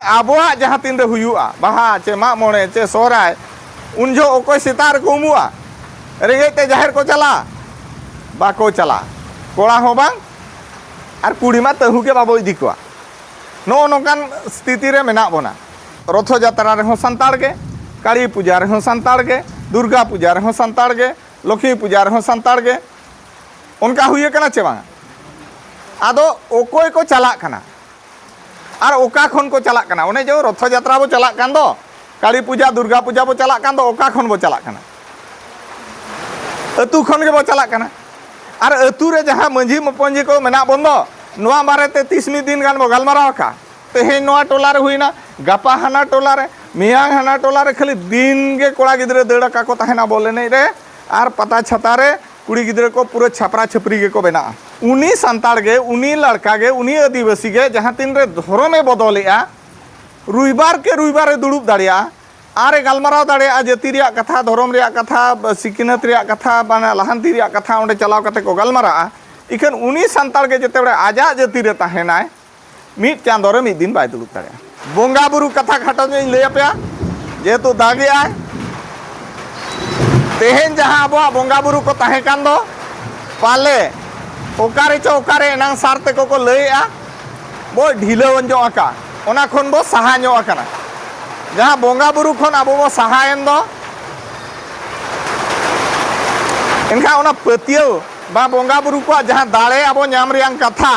Abuak jahar tinda huyu'a baha ce mak mone ce sorai unjo okoi setar ko umua rengek te jahar ko chala bako chala kola ho bang ar kudi ma tahu ke babo idi koa no nokan stiti re menak bona rotho jatra re ho santar ge kari puja re ho santar ge durga puja re ho santar ge lokhi puja re ho santar ge onka huye kana che bang ado okoi ko chalak kana আর ওকা খন কো চালাক কানা one যে রথযাত্রা বো চালাক কান দো কালী পূজা দুর্গা পূজা বো চালাক কান দো ওকা খন বো চালাক কানা আতু খন গে বো চালাক কানা আর আতু রে যাহা মাঝি মপঞ্জি কো মেনা বন্ধ নোয়া বারেতে 30 দিন গান বো গালমারাও কা তেহে নোয়া টোলা রে হুইনা গাপা হানা টোলা রে মিয়াং হানা টোলা রে খালি দিন গে কোড়া গিদরে দেড়া কা को ताहेना बोले नहीं रे আর পাতা ছাতা রে कुड़ी गिद्रे को पूरे छपरा छपरी के को बना उनी संताड़ गे उनी लड़का गे उनी आदिवासी गे जहाँ तीन रे धर्मे बदलिया रुइबार के रुइबार दुड़ुब दाड़िया आरे गालमाराव दाड़िया जाति रिया कथा धर्म रिया कथा सिखनत रिया कथा माने लहांती रिया कथा ओंडे चलाव कते को गालमारा इखन उनी संताड़ गे जते बड़े आजा जाति रे ताहेनाय मिट चांदो रे मिट दिन बाय दुड़ुब दाड़िया बोंगा बुरु कथा खाटो ने लय आपया जेतु दागे आय तेहेन जहाँ अब बोंगा बुरु को ताहे कान दो पाले ओकारे चो ओकारे नांग सारते को लयआ बो ढिलो वंजो आका ओना खन बो साहा नो आकाना जहाँ बोंगा बुरु खन अब बो साहायन दो इनका ओना पतियो बा बोंगा बुरु को जहाँ दाड़े अब नाम रियां कथा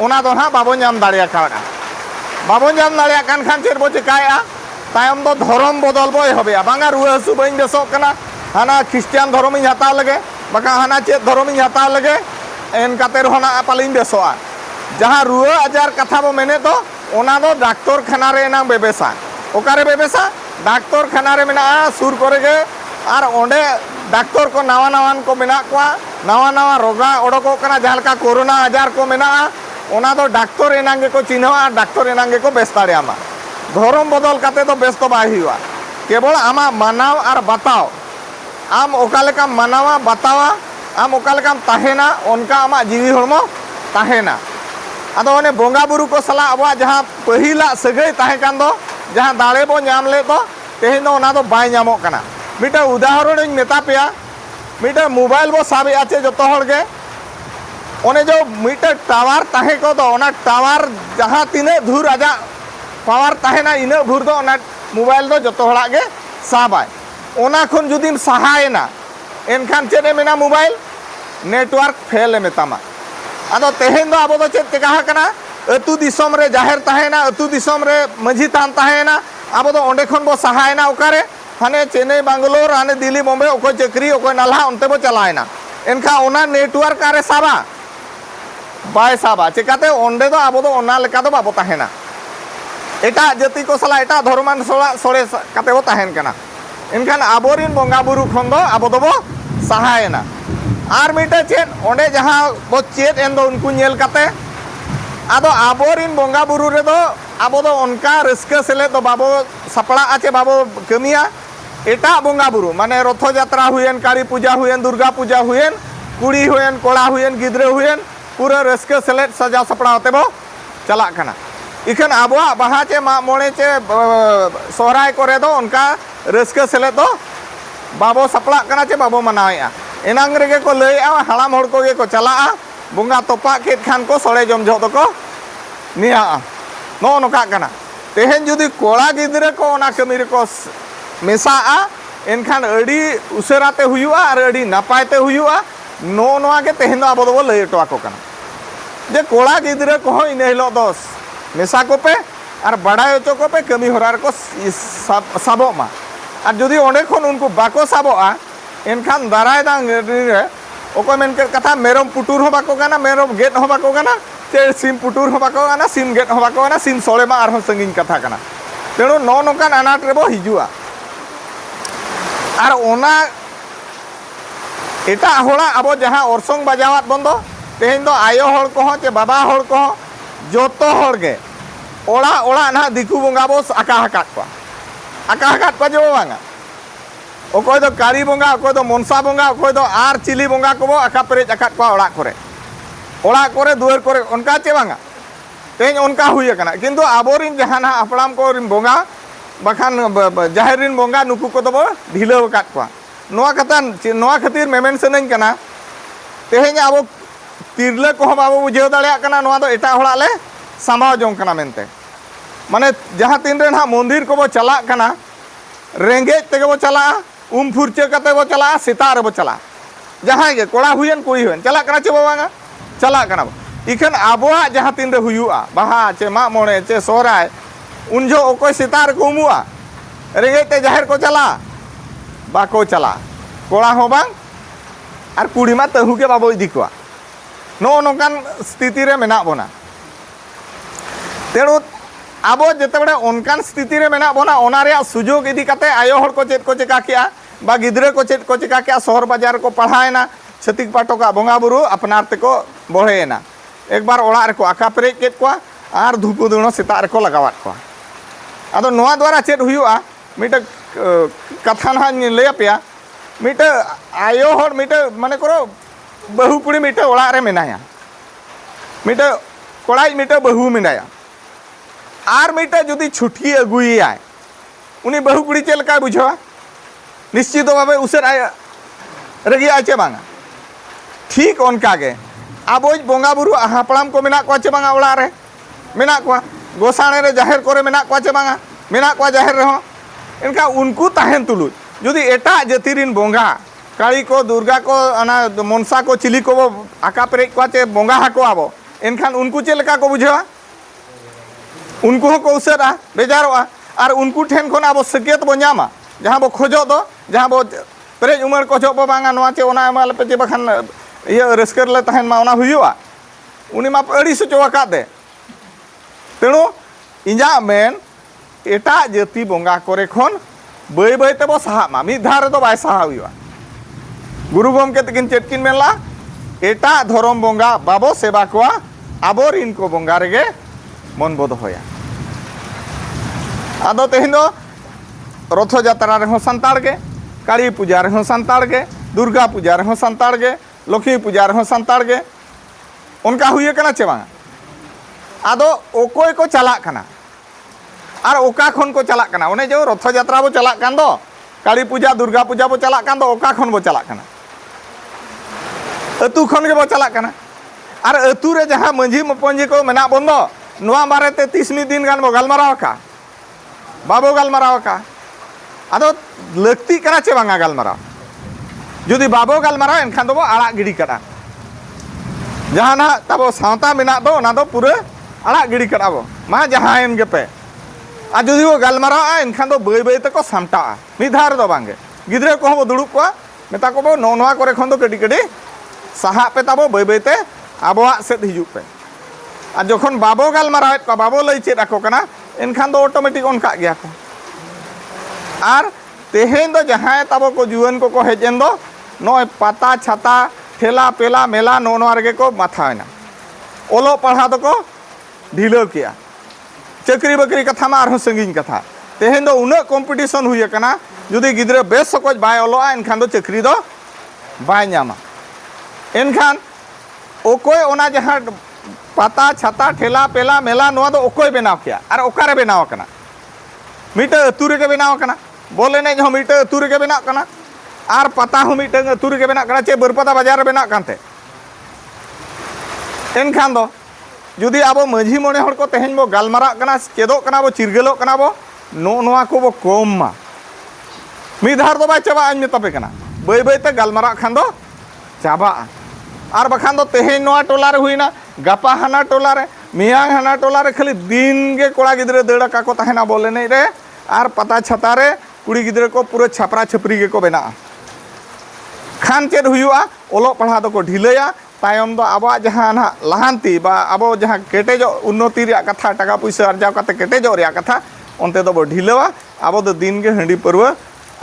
ओना दो ना बाबो नाम दाड़िया काका बाबो नाम दाड़िया कान खान चेर बो चिकाया तायम दो धर्म बदल बो होबेया बांगा रुआ हसु बइन बेसोक कना हाना ख्रिस्टियान धर्म हता लगे बका हाना चेत धर्म हता लगे एनकाते रहोना पालिन बेसोआ जहाँ रुआ आजार कथा बो मेने तो ओना दो डाक्टर खाना रे ना बेबेसा ओकारे बेबेसा डाक्टर खाना रे मेना सुर करे गे आर ओंडे डाक्टर को नावा नावान को मेना कोआ नावा नावा रोगा ओडको कना जहालका कोरोना आजार को मेना ओना दो डाक्टर एनांगे को चिन्हवा डाक्टर एनांगे को बेस्ताड़े आमा धर्म बदल काते तो बेस तो बाय हुआ केवल आमा मानाव आर बताओ आम ओकालेका मानावा बतावा आम ओकालेका ताहेना उनका आमा जीवी हड़मो ताहेना आदो ओने बोंगा बुरु को सला अब जहाँ पहिला सगई ताहे कान दो जहाँ दाड़े बो नाम ले तो तेहेन दो ओना दो बाय नामो कना मिटा उदाहरण इन मेता पेया मिटा मोबाइल बो साबे आचे जतो हड़ गे ओने जो मिटा टावर ताहे को दो ओना टावर जहाँ तिने धूर आजा पावर ताहेना इना भूर दो ओना मोबाइल दो जतो हड़ा गे साबाय ओना खन जुदीम सहायना एनखान चेदे मेना मोबाइल नेटवर्क फेल मेतामा आदो तेहेन दो आबो दो चेद तेकाहा कना अतु दिसम रे जाहेर ताहेना अतु दिसम रे मझी तान ताहेना आबो दो ओंडे खन बो सहायना ओकारे हाने चेन्नई बेंगलोर हाने दिल्ली बॉम्बे ओको चक्री ओको नाला ओनते बो चलायना एनखा ओना नेटवर्क आरे साबा बाय साबा चिकाते ओंडे दो आबो दो ओना लेका दो बाबो ताहेना एटा जाति को सला एटा धर्मान सोड़े काते बो ताहेन कना इनखान आबोरिन बोंगा बुरु खन दो आबो दो बो सहायना आर मिटे चेत ओंडे जहाँ बो चेत एन दो उनको नेल काते आदो आबोरिन बोंगा बुरु रे दो आबो दो उनका रस्का सेले दो बाबो सपड़ा आचे बाबो कमिया एटा बोंगा बुरु माने रथो यात्रा हुएन काली पूजा हुएन दुर्गा पूजा हुएन कुड़ी हुएन कोड़ा हुएन गिद्रे हुएन पूरा रस्का सेले सजा सपड़ा होते बो चला कना इखन आबोआ बाहा चे मा मोणे चे सोहराय करे दो उनका रस्का सेले दो बाबो सपड़ा कना चे बाबो मनावेआ एनांग रेगे को लयआ हालाम हड़ को गे को चलाआ बुंगा तोपा केत खान को सोड़े जम जो तो को निया नो नोका कना तेहेन जुदी कोड़ा गिद्रे को ओना कमी रे को मेसाआ एनखान अड़ी उसेराते हुयुआ आर अड़ी नापायते हुयुआ नो नोआ के तेहेन दो आबो दो लय टोआ को कना जे कोड़ा गिद्रे को इन हिलो दोस मेसा को पे और बड़ाई चो को पे कमी होरार को साबो मा और जुदी ओंडे खन उनको बाको साबोआ एनखान दाराय दांग रे ओको मेन के कथा मेरम पुटुर हो बाको गाना मेरम गेट हो बाको गाना चे सिम पुटुर हो बाको गाना सिम गेट हो बाको गाना सिम सोले मा आर संगिन कथा गाना तेणु नो नोकान अनाट रे बो हिजुआ और ओना एटा होड़ा अब जहाँ ओरसोंग बजावत बंदो तेहेन दो आयो हड़ को चे बाबा हड़ को जोतो हड़ गे ओड़ा ओड़ा ना दिकु बोंगा बो आका हकात को जो बांगा ओकोय दो कारी बोंगा ओकोय दो मनसा बोंगा ओकोय दो आर चिली बोंगा को बो आका पेरेज आकात को ओड़ा करे दुआर करे उनका चे बांगा तेज उनका हुई कना किंतु आबोरिन जहाना अपड़ाम को बोंगा बखान जाहिरिन बोंगा नुकु को तो बो ढिलो काट को नोआ कथा नोआ खातिर मेमेन सेनन कना तेज अब तिरले को हम अब बुझे दाड़े कना नोआ दो एटा होड़ा ले संभाव जों कना मेनते माने जहाँ तीन रे ना मंदिर को बो चला कना रेंगे तेगे बो चला फुरचे कते बो चला सितार बो चला जहाँ के कोड़ा हुयन कुड़ी हुयन चला कना चे बाबा चला कना इखन आबोआ जहाँ तीन रे हुयुआ बाहा चे मा मोड़े चे सोहराय उन जो ओको सितार को उमुआ रेंगे ते जाहिर को चला बाको चला कोड़ा हो बांग और कुड़ी मा तहु के बाबो इदी को नो नोकान स्थिति रे मेना बोना तेणु आबो जते बड़े उनकान स्थिति रे मेना बोना ओना रे सुजोग इदी कते आयो हर को चेत को चिका किया बा गिद्रे को चेत को चिका किया शहर बाजार को पढ़ाएना छतिक पाटो का बोंगा बुरु अपनार ते को बढ़ेना एक बार ओड़ा रे को आका पेरेज केत को आर धुपु दुनो सेता रे को लगावात को आदो नोआ द्वारा चेत हुयुआ मिटे कथा ना लय पेया मिटे आयो हर मिटे माने करो बहु कुड़ी मिटे ओड़ा रे मेनाया मिटे कोड़ाई मिटे बहु मेनाया आर मिटे जुदी छुट्टी अगुई आए उनी बहु कुड़ी चेल का बुझवा निश्चित भावे उसे रेगी आचे बांगा ठीक उनका के अब बोंगा बुरु हापड़ाम को मेना को चे बांगा ओड़ा रे मेना को गोसाणे रे जाहिर करे मेना को चे बांगा मेना को जाहिर रे हो इनका उनको ताहेन तुलुज जुदी एटा जतिरिन बोंगा काली को दुर्गा को अना मनसा को चिली को आका पेरेज को चे बोंगा हाको आबो इनखान उनको चे लेका को बुझवा उनको को उसरा बेजारोआ और उनको ठेन खन अब सकेत बो नामा जहाँ बो खोजो दो जहाँ बो पेरेज उमर को जो बांगा नोआ चे ओना एमाल पे चे बखान ये रस्कर ले तहन मा ओना हुयुआ उनी मा अड़ी सचो का दे तेणु इजा मेन एटा जाति बोंगा करे खन बय बय ते बो साहा मा मिद धार दो बाय साहा हुयुआ गुरु गमके तकिन चेटकिन मेला एटा धरम बोंगा बाबो सेवा कोआ आबोर इनको बोंगा रेगे मन बोध होया आदो तेहिन दो रथ यात्रा रे हो संताड़ के काली पूजा रे हो संताड़ के दुर्गा पूजा रे हो संताड़ के लक्ष्मी पूजा रे हो संताड़ के उनका हुए कना चे बांगा आदो ओकोय को चला कना और ओका खन को चला कना ओने जो रथ यात्रा बो चला कान दो काली पूजा दुर्गा पूजा बो चला कान दो ओका खन बो चला कना अतु खन के बो चला कना और अतु रे जहाँ मंझी मपंजी को मेना बंदो नोआ बारे ते 30 दिन गान बो गलमाराव का बाबो गलमाराव का आदो लगती कना चे बांगा गलमाराव जुदी बाबो गलमाराव एनखान दो आड़ा गिड़ी करा जहाँ ना तबो सावता मेना दो ना दो पूरे आड़ा गिड़ी करा बो मा जहाँ एन पे आ जुदी वो गलमाराव एनखान दो बय बय तको सामटा मिधार दो बांगे गिद्रे को बो दुड़ुब को मेता को बो नोनवा करे खन दो कटी कटी साहा पे तबो बय बय ते आबोआ सेद हिजु पे आ जखन बाबो गलमाराव को बाबो लई चेद आको कना एनखान दो ऑटोमेटिक उनका गया को आर तेहेन दो जहाँ तबो को जुआन को हेजेन दो नय पाता छाता ठेला पेला मेला नोनवा रेगे को माथायना ओलो पढ़ा दो को ढिलो किया चाकरी बाकरी कथा मा आरो संगीन कथा तेहेन दो उना कॉम्पिटिशन हुई कना जुदी गिद्रे बेस सकज बाय ओलोआ एनखान दो चाकरी दो बाय नामा एनखान ओकोय ओना जहाँ पाता छाता ठेला पेला मेला नोआ दो ओकोय बनाव किया और ओकारे बनाव कना मिटे अतु रेगे बनाव कना बोल एने हो मिटे अतु रेगे बनाव कना और पता हो मिटे अतु रेगे बनाव कना चे बरपदा बाजार रे बनाव कानते एनखान दो जुदी आबो माझी मोने हड़ को तेहेन बो गलमारा कना चेदो कना बो चिरगेलो कना बो नोआ को बो कम मा मिधार दो बाय चाबा अन मेतापे कना बय बय ते गलमारा खान दो चाबा और बखान दो तेहेन नोआ टोला रे हुइना गापा हाना टोला रे मियांग हाना टोला रे खाली दिन के कोड़ा गिद्रे देड़ा का को तहेना बोले नहीं रे और पता छता रे कुड़ी गिद्रे को पूरे छपरा छपरी के को बेना खान चेद हुयुआ ओलो पढ़ा दो को ढिलया तायम दो आबो जहाँ ना लहांती बा आबो जहाँ केटेजो उन्नति रे कथा टाका पैसा अर्जाव काते केटेजो रे कथा ओनते दो बो ढिलवा आबो दो दिन के हंडी परवा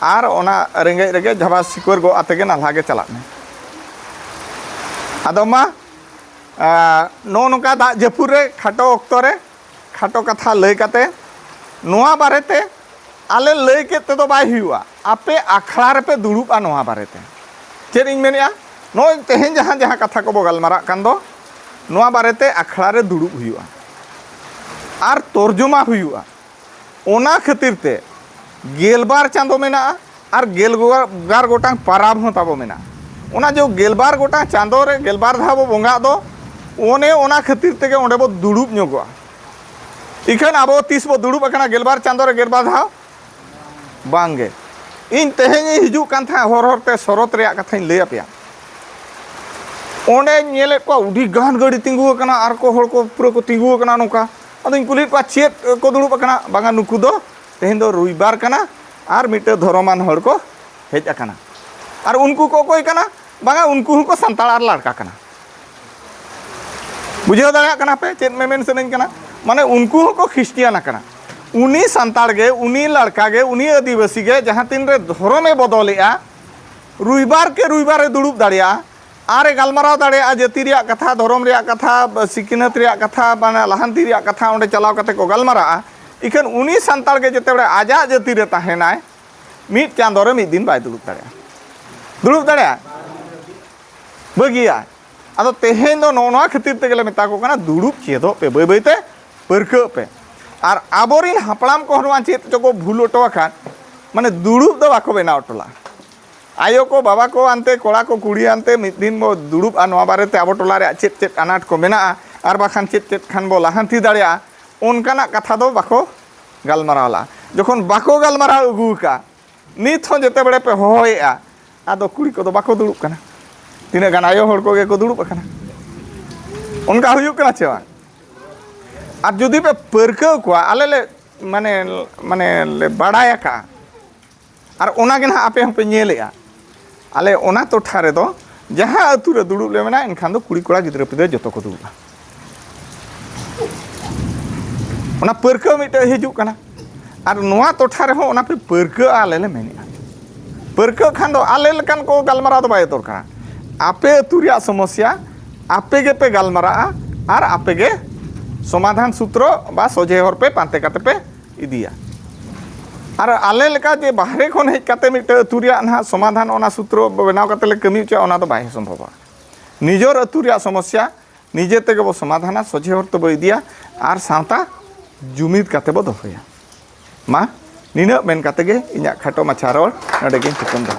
और ओना रेंगे रेगे झबा सिकोर गो आते के नाला के चला ने आदो मा नो नोका दा जपुर रे खाटो ऑक्तो रे खाटो कथा लय काते नोआ बारेते आले लय के ते दो बाय हुआ आपे आखड़ा रे पे दुड़ुबा नोआ बारेते चेद इन मेनिया नो तेहेन जहाँ जहाँ कथा को गलमारा कान दो नोआ बारेते आखड़ा रे दुड़ुब हुआ और तर्जुमा हुआ ओना खातिर ते गेलबार चांदो मेना और गेलबार गोटांग पाराब हों ताबो मेना ओना जो गेलबार गोटांग चांदो रे गेलबार धाबो बोंगा दो ओने ओना खातिर तेगे ओंडे बो दुड़ुब ᱧᱚᱜᱚᱜᱼᱟ इखन आबो तीस बो दुड़ुब अकना गेलबार चांदो रे गेलबार धाव बांगे इन तेहें हिजुक कान था हर हरते शरत रे कथाइन लय आपया ओंडे नेले को उडी गान गड़ी तिंगु अकना आर को हर को पूरा को तिंगु अकना नोका अदो इन कुली को चेत को दुड़ुब अकना बांगा नुकु दो तेहें दो रुइबार कना आर मिटे धर्मान हर को हेज अकना आर उनको को कोई कना बांगा उनको को संताल आर लड़का कना बुझे दाड़ा कना पे चेत में मेन सनइन कना माने उनको को ख्रिस्टियान कना उनी संताल गे उनी लड़का गे उनी आदिवासी गे जहां तीन रे धर्मे बदलेआ रुइबार के रुइबार दुड़ुब दाड़िया आरे गालमाराव दाड़िया जाति रिया कथा धर्म रिया कथा सिकिनत रिया कथा माने लहांती रिया कथा ओंडे चलाव कते को गालमारा इखन उनी संताल गे जते आजा जाति रे ताहेनाय मिट चांदो रे मिट दिन बाय दुड़ुब दाड़िया बगिया अदो तेहें दो नोना खातिर तेगले मेता को कना दुड़ुब चेदो पे बय बयते परखो पे और आबोरिन हापड़ाम को हरवा चेत चको भूल ओटो खान माने दुड़ुब दो बाको बेना ओटला आयो को बाबा को आनते कोड़ा को कुड़ी आनते मिद दिन बो दुड़ुब आ नोआ बारे ते आबो टोला रे चेत चेत अनाट को मेना आर बाखान चेत चेत खान बो लाहांती दाड़िया ओनकाना कथा दो बाको गालमारावला जखन बाको गालमाराव अगू का नित हो जते बड़े पे होयआ आदो कुड़ी को दो बाको दुड़ुब कना तीना गान आयो हर को गे को दुड़ुब अकना उनका हुयुक कना चेवा और जुदी पे परकव को आले ले माने माने ले बाड़ाया का और ओना गे ना आपे हम पे नेलेआ आले ओना टोठा रे दो जहां अतु रे दुड़ुब ले मेना इनखान दो कुड़ी कोड़ा गिद्रा पिदे जतो को दुड़ुबा ओना परकव मिटे हिजुक कना और नोआ टोठा रे हो ओना पे परकव आले ले मेनिया परकव खान दो आले लेकान को गालमारा दो बाय दरकार आपे अतुरिया समस्या आपे गे पे गालमारा और आपे गे समाधान सूत्र बा सोजे हर पे पांते काते पे इदिया और आले लेका जे बाहरे खन हेज काते मिटे अतुरिया ना समाधान ओना सूत्र बनाव काते ले कमी चा ओना दो बाय संभव निजर अतुरिया समस्या निजे तेगे बो समाधान सोजे हर तो बो इदिया और सावता जुमिद काते बो दोहया मा निना मेन काते गे इन्या खाटो माछा रोल नडे गे चिकन दो।